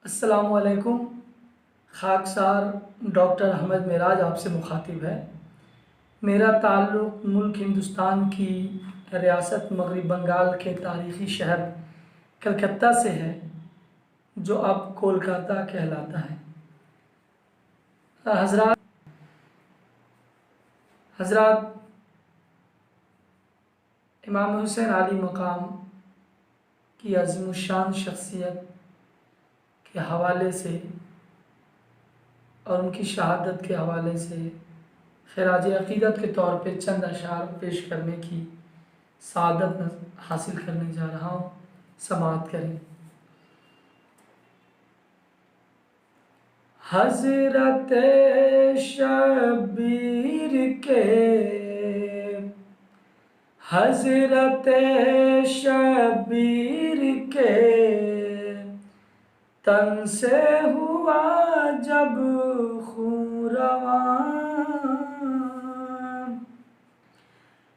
अस्सलामुअलैकुम। खाकसार डॉक्टर अहमद मेराज आपसे मुखातिब है। मेरा ताल्लुक़ मुल्क हिंदुस्तान की रियासत मगरबी बंगाल के तारीख़ी शहर कलकत्ता से है, जो अब कोलकाता कहलाता है। हज़रात हज़रात इमाम हुसैन आली मकाम की अज़ीमुश्शान शख्सियत के हवाले से और उनकी शहादत के हवाले से खिराज अक़ीदत के तौर पे चंद अशार पेश करने की सआदत हासिल करने जा रहा हूँ। समाअत करें। हज़रत शब्बीर के हज़रत शब्बीर के तन से हुआ जब खून रवां,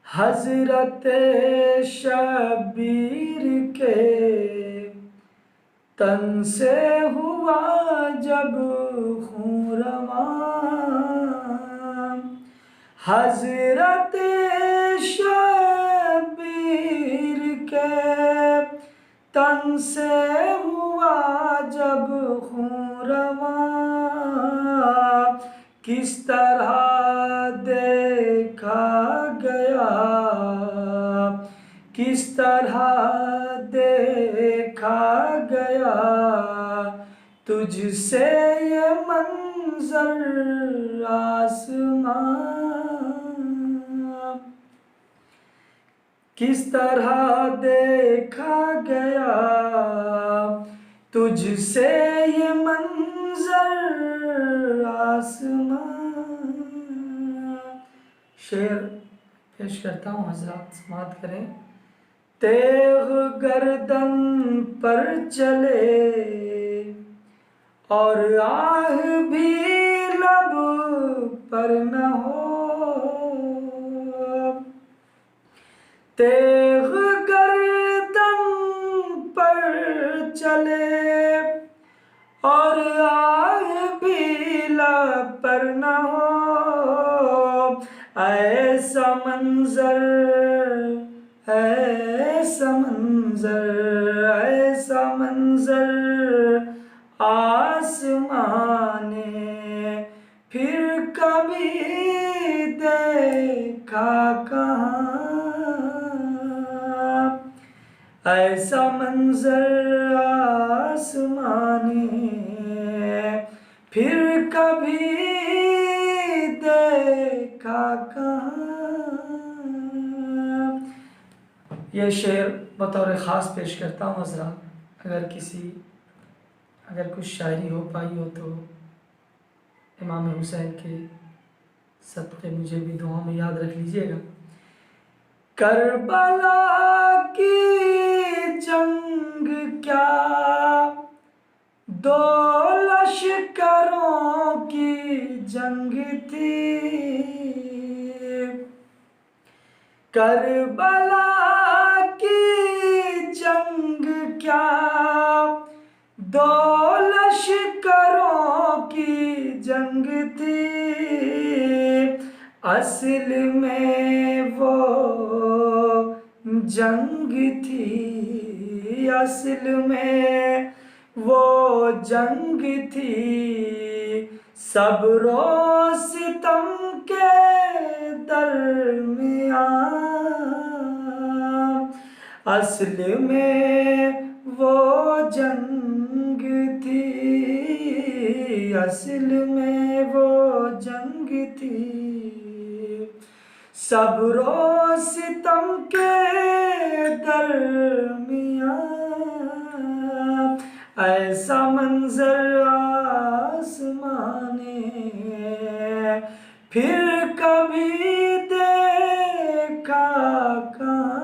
हज़रत शब्बीर के तन से हुआ जब खून रवां, हज़रत शब्बीर के तन से हुआ जब खून रवां, किस तरह देखा गया, किस तरह देखा गया तुझसे ये मंज़र आसमां, किस तरह देखा गया तुझसे ये मंज़र आसमां। शेर पेश करता हूँ, हज़रात समाअत करें। तेग गर्दन पर चले और आह भी लब पर न हो, तेग गर्दन पर चले और आह भी लब पर न हो, ऐसा मंजर, ऐसा मंजर, ऐसा मंजर आसमां ने फिर कभी देखा कहाँ, ऐसा मंजर आसमां ने फिर कभी देखा कहाँ। यह शेर बतौर ख़ास पेश करता हूँ हज़रात। अगर कुछ शायरी हो पाई हो तो इमाम हुसैन के सदक़े मुझे भी दुआ में याद रख लीजिएगा। करबला की जंग क्या दो लश्करों की जंग थी, करबला की जंग क्या दो लश्करों की जंग थी, असल में वो जंग थी, असल में वो जंग थी, सब्र व सितम के दरमियान, असल में वो जंग थी, असल में वो जंग थी, सब्र व सितम के दरमियान, ऐसा मंजर आसमां ने फिर कभी देखा कहाँ।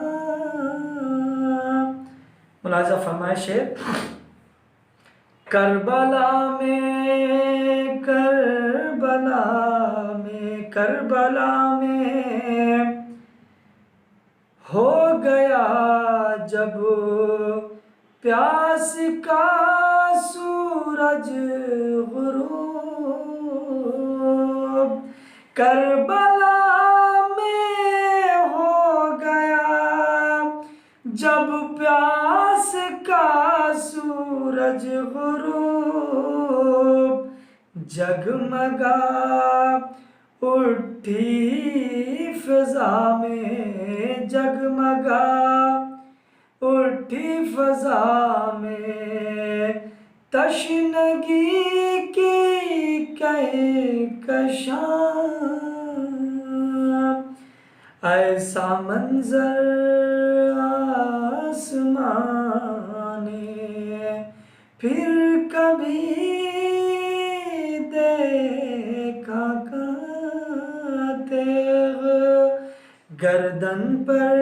मुलाज़ा फरमाए शेर। करबला में, करबला में, करबला में हो गया जब प्यास का सूरज सूरज गुरूब, करबला में हो गया जब प्यास का सूरज गुरूब, जगमगा उठी फिजा में, जगमगा उठी फिजा में, तशनगी की कहकशां, ऐसा मंजर आसमां ने फिर कभी देखा कहाँ। तेग गर्दन पर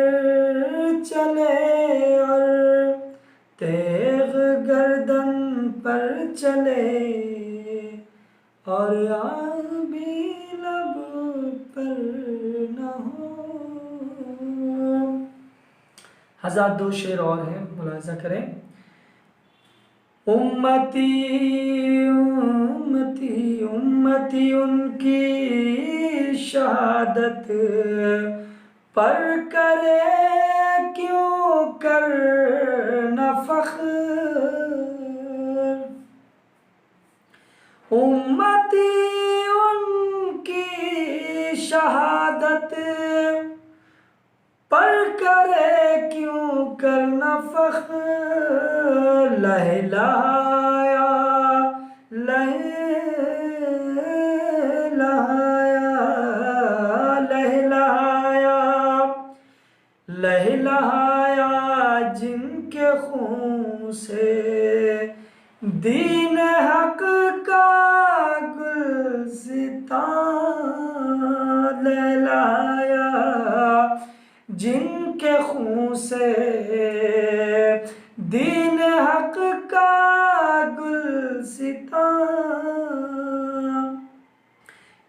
चले और तेग गर्दन पर चले और आग भी लब पर न हो। हजार दो शेर और हैं, मुलाहिजा करें। उम्मती उम्मती उम्मती उनकी शहादत पर करे क्यों कर न फख्र। उम्मती उनकी शहादत पर करे क्यों कर न फख्र। लहलाया लहलाया लहलाया जिनके खून से दीन हक का गुलसितां। लहलाया जिनके खून से दीन हक का गुलसितां।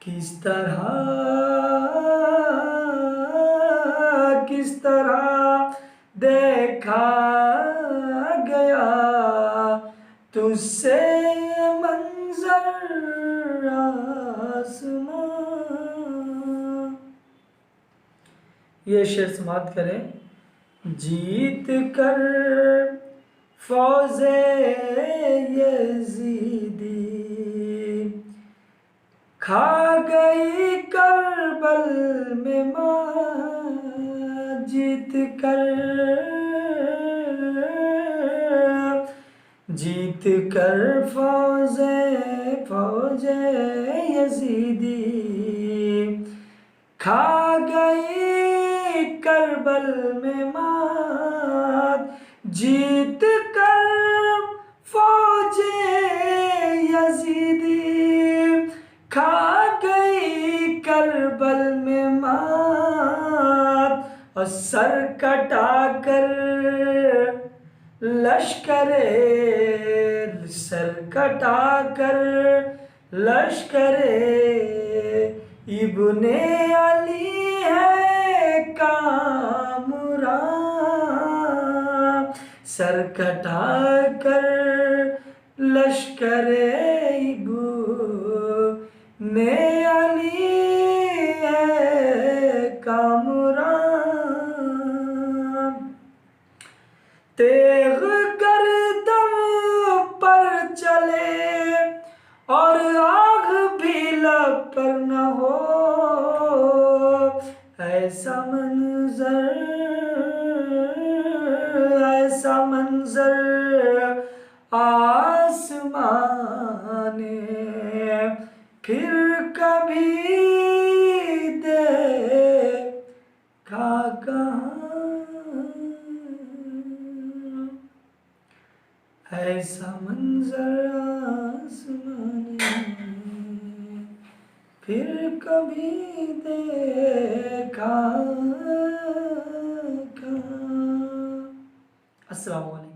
किस तरह देखा गया तुझसे मंजर आसमां। ये शेर समाप्त करें। जीत कर फौजे यजीदी खा गई करबल में मां। जीत कर फौजे यजीदी खा गई करबल में मात। जीत कर फौजे यजीदी खा गई करबल में मात। और सर कटा कर लश्करे इब्ने अली है कामरां। सर कटा कर लश्करे इब्ने अली है कामरां। तेग गर्दन पर चले और आग भी लब पर न हो। ऐसा मंजर आसमां ने फिर कभी देखा कहाँ। ऐसा मंजर आसमां ने फिर कभी देखा कहाँ। अस्सलाम वालेकुम।